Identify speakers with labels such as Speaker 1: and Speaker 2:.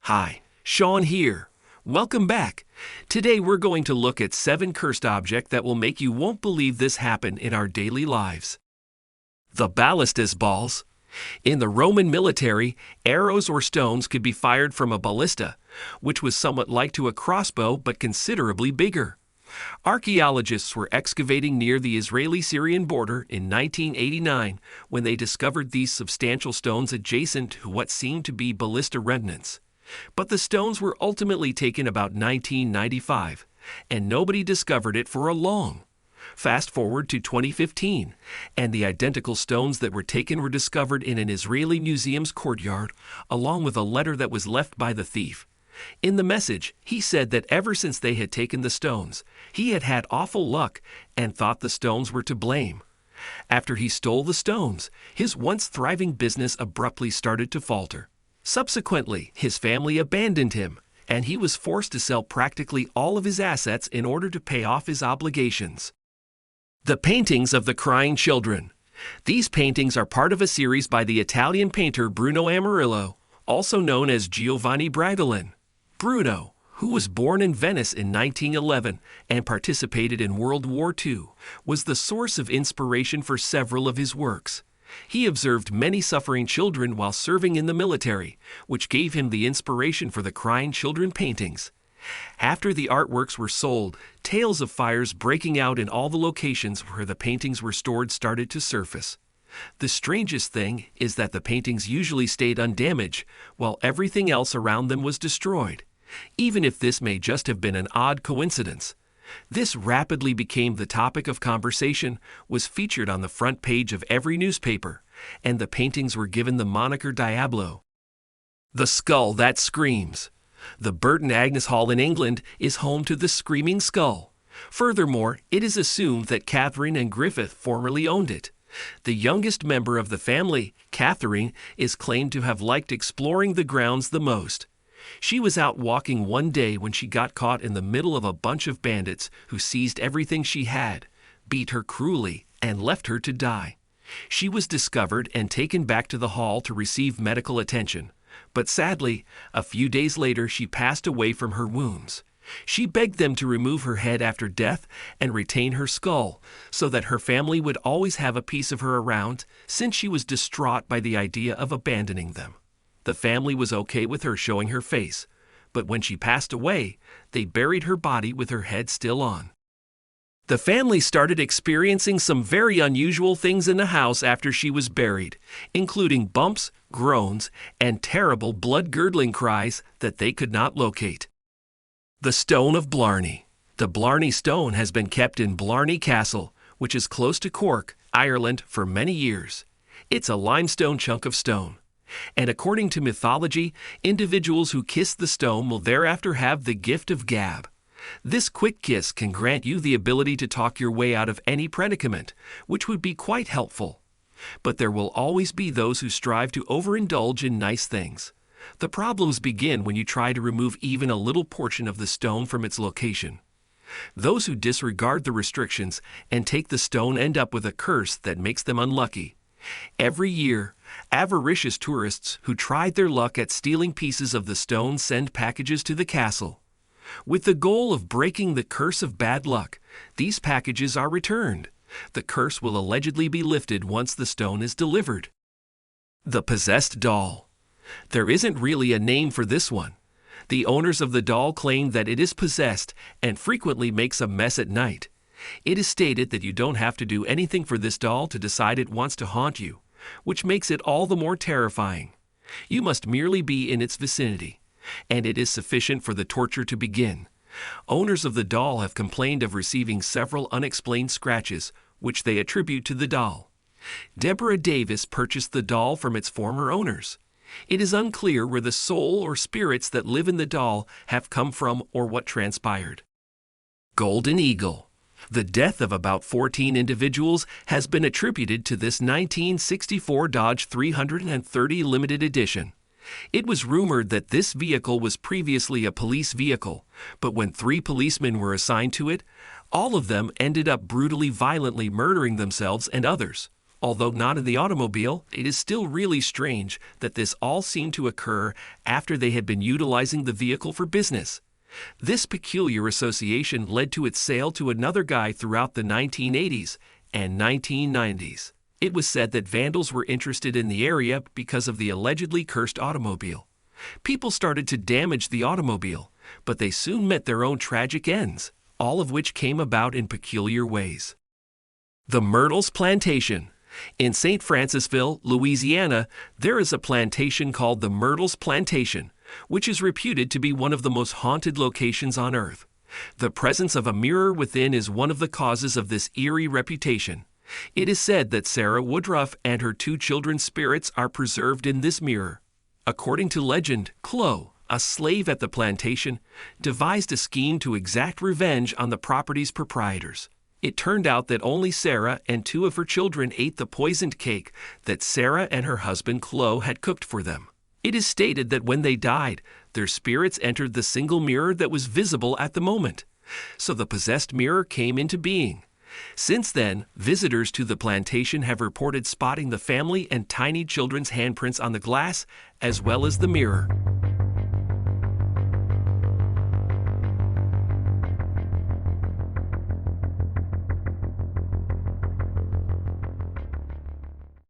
Speaker 1: Hi, Sean here. Welcome back. Today we're going to look at 7 cursed objects that will make you won't believe this happen in our daily lives. The ballistus balls. In the Roman military, arrows or stones could be fired from a ballista, which was somewhat like to a crossbow but considerably bigger. Archaeologists were excavating near the Israeli-Syrian border in 1989 when they discovered these substantial stones adjacent to what seemed to be ballista remnants. But the stones were ultimately taken about 1995, and nobody discovered it for a long. Fast forward to 2015, and the identical stones that were taken were discovered in an Israeli museum's courtyard, along with a letter that was left by the thief. In the message, he said that ever since they had taken the stones, he had had awful luck and thought the stones were to blame. After he stole the stones, his once thriving business abruptly started to falter. Subsequently, his family abandoned him, and he was forced to sell practically all of his assets in order to pay off his obligations. The paintings of the crying children. These paintings are part of a series by the Italian painter Bruno Amarillo, also known as Giovanni Bradolin. Bruno, who was born in Venice in 1911 and participated in World War II, was the source of inspiration for several of his works. He observed many suffering children while serving in the military, which gave him the inspiration for the crying children paintings. After the artworks were sold, tales of fires breaking out in all the locations where the paintings were stored started to surface. The strangest thing is that the paintings usually stayed undamaged, while everything else around them was destroyed, even if this may just have been an odd coincidence. This rapidly became the topic of conversation, was featured on the front page of every newspaper, and the paintings were given the moniker Diablo. The skull that screams. The Burton Agnes Hall in England is home to the Screaming Skull. Furthermore, it is assumed that Catherine and Griffith formerly owned it. The youngest member of the family, Catherine, is claimed to have liked exploring the grounds the most. She was out walking one day when she got caught in the middle of a bunch of bandits who seized everything she had, beat her cruelly, and left her to die. She was discovered and taken back to the hall to receive medical attention, but sadly, a few days later she passed away from her wounds. She begged them to remove her head after death and retain her skull, so that her family would always have a piece of her around, since she was distraught by the idea of abandoning them. The family was okay with her showing her face, but when she passed away, they buried her body with her head still on. The family started experiencing some very unusual things in the house after she was buried, including bumps, groans, and terrible blood-curdling cries that they could not locate. The Stone of Blarney. The Blarney Stone has been kept in Blarney Castle, which is close to Cork, Ireland, for many years. It's a limestone chunk of stone. And according to mythology, individuals who kiss the stone will thereafter have the gift of gab. This quick kiss can grant you the ability to talk your way out of any predicament, which would be quite helpful. But there will always be those who strive to overindulge in nice things. The problems begin when you try to remove even a little portion of the stone from its location. Those who disregard the restrictions and take the stone end up with a curse that makes them unlucky. Every year, avaricious tourists who tried their luck at stealing pieces of the stone send packages to the castle. With the goal of breaking the curse of bad luck, these packages are returned. The curse will allegedly be lifted once the stone is delivered. The possessed doll. There isn't really a name for this one. The owners of the doll claim that it is possessed and frequently makes a mess at night. It is stated that you don't have to do anything for this doll to decide it wants to haunt you, which makes it all the more terrifying. You must merely be in its vicinity, and it is sufficient for the torture to begin. Owners of the doll have complained of receiving several unexplained scratches, which they attribute to the doll. Deborah Davis purchased the doll from its former owners. It is unclear where the soul or spirits that live in the doll have come from or what transpired. Golden Eagle. The death of about 14 individuals has been attributed to this 1964 Dodge 330 limited edition. It was rumored that this vehicle was previously a police vehicle, but when 3 policemen were assigned to it, all of them ended up brutally violently murdering themselves and others. Although not in the automobile, it is still really strange that this all seemed to occur after they had been utilizing the vehicle for business. This peculiar association led to its sale to another guy throughout the 1980s and 1990s. It was said that vandals were interested in the area because of the allegedly cursed automobile. People started to damage the automobile, but they soon met their own tragic ends, all of which came about in peculiar ways. The Myrtles Plantation. In St. Francisville, Louisiana, there is a plantation called the Myrtles Plantation, which is reputed to be one of the most haunted locations on Earth. The presence of a mirror within is one of the causes of this eerie reputation. It is said that Sarah Woodruff and her 2 children's spirits are preserved in this mirror. According to legend, Chloe, a slave at the plantation, devised a scheme to exact revenge on the property's proprietors. It turned out that only Sarah and 2 of her children ate the poisoned cake that Sarah and her husband Chloe had cooked for them. It is stated that when they died, their spirits entered the single mirror that was visible at the moment. So the possessed mirror came into being. Since then, visitors to the plantation have reported spotting the family and tiny children's handprints on the glass as well as the mirror.